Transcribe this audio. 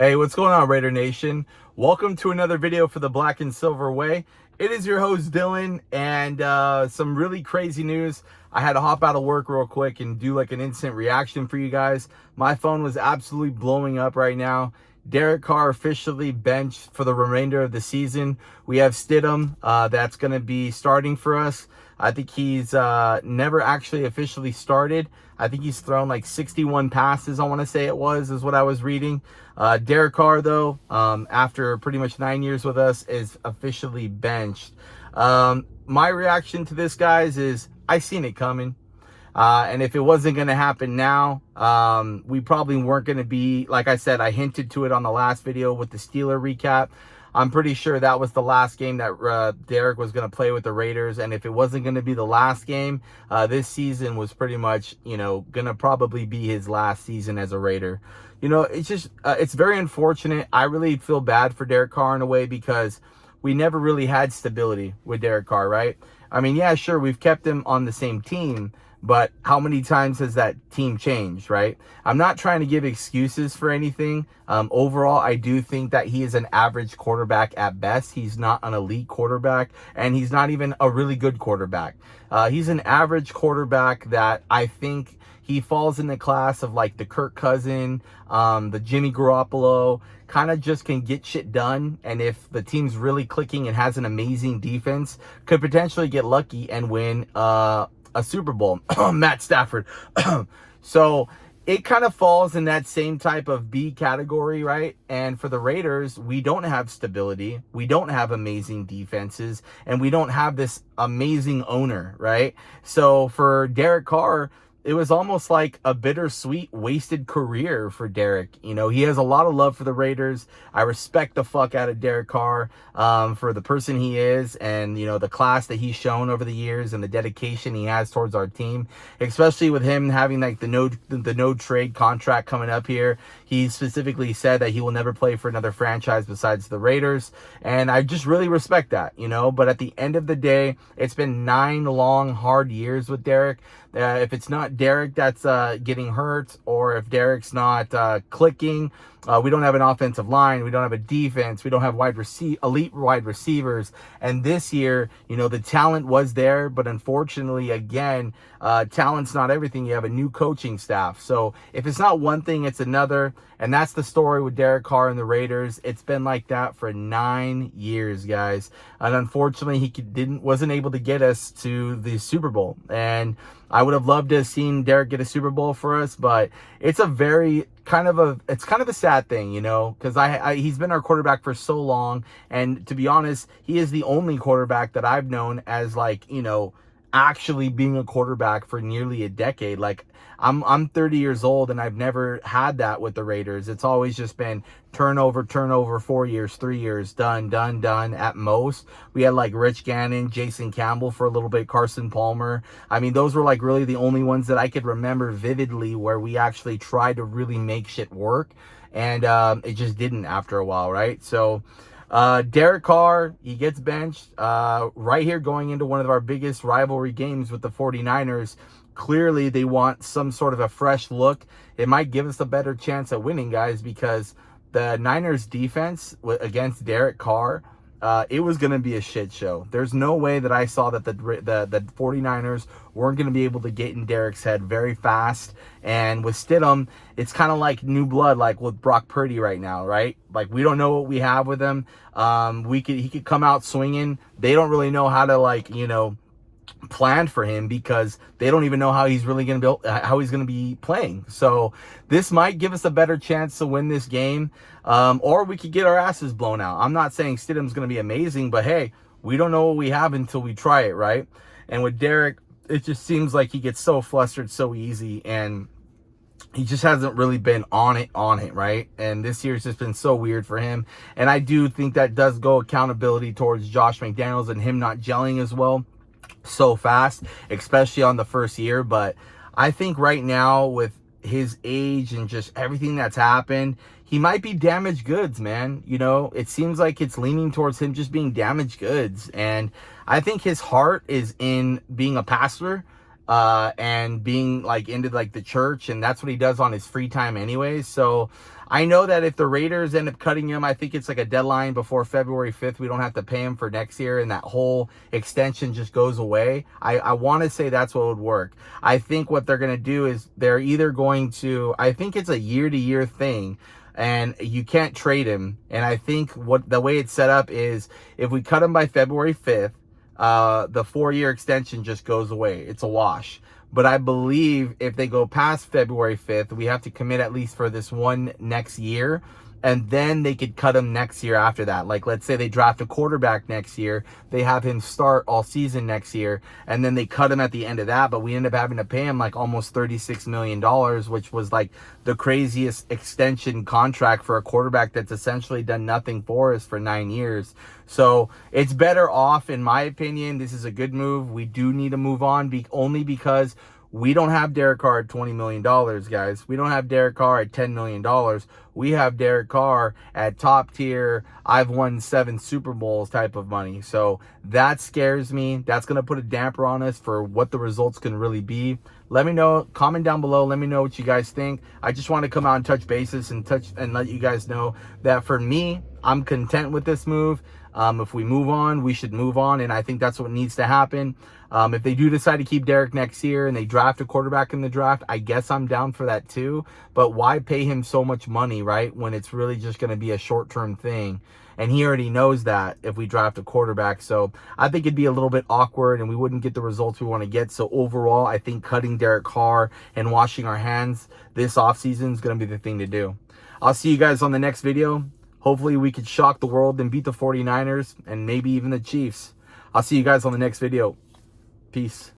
Hey, what's going on, Raider Nation? Welcome to another video for the Black and Silver Way. It is your host, Dylan, and some really crazy news. I had to hop out of work real quick and do like an instant reaction for you guys. My phone was absolutely blowing up right now. Derek Carr officially benched for the remainder of the season. We have Stidham that's going to be starting for us. I think he's never actually officially started. I think he's thrown like 61 passes, I want to say is what I was reading. Derek Carr, though, after pretty much 9 years with us, is officially benched. My reaction to this, guys, is I seen it coming. And if it wasn't going to happen now, we probably weren't going to be, like I said, I hinted to it on the last video with the Steeler recap. I'm pretty sure that was the last game that Derek was going to play with the Raiders. And if it wasn't going to be the last game, this season was pretty much, going to probably be his last season as a Raider. It's just, it's very unfortunate. I really feel bad for Derek Carr in a way because we never really had stability with Derek Carr, right? I mean, yeah, sure, we've kept him on the same team, but how many times has that team changed, right? I'm not trying to give excuses for anything. Overall, I do think that he is an average quarterback at best. He's not an elite quarterback, and he's not even a really good quarterback. He's an average quarterback that I think he falls in the class of like the Kirk Cousin, the Jimmy Garoppolo, kind of just can get shit done. And if the team's really clicking and has an amazing defense, could potentially get lucky and win a Super Bowl. Matt Stafford. So it kind of falls in that same type of B category, right? And for the Raiders, we don't have stability. We don't have amazing defenses, and we don't have this amazing owner, right? So for Derek Carr, it was almost like a bittersweet, wasted career for Derek. He has a lot of love for the Raiders. I respect the fuck out of Derek Carr for the person he is and, the class that he's shown over the years and the dedication he has towards our team, especially with him having like the no trade contract coming up here. He specifically said that he will never play for another franchise besides the Raiders. And I just really respect that, But at the end of the day, it's been 9 long, hard years with Derek. If it's not Derek that's getting hurt, or if Derek's not clicking, we don't have an offensive line, we don't have a defense, we don't have elite wide receivers. And this year, the talent was there, but unfortunately, again, talent's not everything. You have a new coaching staff. So if it's not one thing, it's another. And that's the story with Derek Carr and the Raiders. It's been like that for 9 years, guys. And unfortunately, he wasn't able to get us to the Super Bowl. And I would have loved to have seen Derek get a Super Bowl for us, but it's kind of a sad thing, because he's been our quarterback for so long. And to be honest, he is the only quarterback that I've known as actually being a quarterback for nearly a decade. Like I'm 30 years old and I've never had that with the Raiders. It's always just been turnover, 4 years, 3 years, done at most. We had like Rich Gannon, Jason Campbell for a little bit, Carson Palmer. I mean, those were like really the only ones that I could remember vividly where we actually tried to really make shit work. And it just didn't after a while, right? So Derek Carr, he gets benched right here going into one of our biggest rivalry games with the 49ers. Clearly, they want some sort of a fresh look. It might give us a better chance at winning, guys, because the Niners defense against Derek Carr, it was going to be a shit show. There's no way that I saw that the 49ers weren't going to be able to get in Derek's head very fast. And with Stidham, it's kind of like new blood, like with Brock Purdy right now, right? Like, we don't know what we have with him. He could come out swinging. They don't really know how to plan for him because they don't even know how he's really going to be playing. So this might give us a better chance to win this game, or we could get our asses blown out. I'm not saying Stidham's going to be amazing, but hey, we don't know what we have until we try it, right? And with Derek, it just seems like he gets so flustered so easy, and he just hasn't really been on it, right? And this year's just been so weird for him. And I do think that does go accountability towards Josh McDaniels and him not gelling as well so fast, especially on the first year. But I think right now with his age and just everything that's happened, he might be damaged goods, man. It seems like it's leaning towards him just being damaged goods. And I think his heart is in being a passer and being like into like the church, and that's what he does on his free time anyways. So I know that if the Raiders end up cutting him, I think it's like a deadline before February 5th. We don't have to pay him for next year, and that whole extension just goes away. I want to say that's what would work. I think what they're going to do is they're either going to, I think it's a year-to-year thing, and you can't trade him. And I think what the way it's set up is if we cut him by February 5th, the 4-year extension just goes away. It's a wash. But I believe if they go past February 5th, we have to commit at least for this one next year. And then they could cut him next year after that. Like, let's say they draft a quarterback next year. They have him start all season next year. And then they cut him at the end of that. But we end up having to pay him like almost $36 million, which was like the craziest extension contract for a quarterback that's essentially done nothing for us for 9 years. So it's better off, in my opinion. This is a good move. We do need to move on only because we don't have Derek Carr at $20 million, guys. We don't have Derek Carr at $10 million. We have Derek Carr at top tier, I've won 7 Super Bowls type of money. So that scares me. That's going to put a damper on us for what the results can really be. Let me know. Comment down below. Let me know what you guys think. I just want to come out and touch bases and let you guys know that for me, I'm content with this move. If we move on, we should move on, and I think that's what needs to happen. If they do decide to keep Derek next year and they draft a quarterback in the draft, I guess I'm down for that too. But why pay him so much money, right, when it's really just going to be a short-term thing? And he already knows that if we draft a quarterback. So I think it'd be a little bit awkward and we wouldn't get the results we want to get. So overall, I think cutting Derek Carr and washing our hands this offseason is going to be the thing to do. I'll see you guys on the next video. Hopefully we could shock the world and beat the 49ers and maybe even the Chiefs. I'll see you guys on the next video. Peace.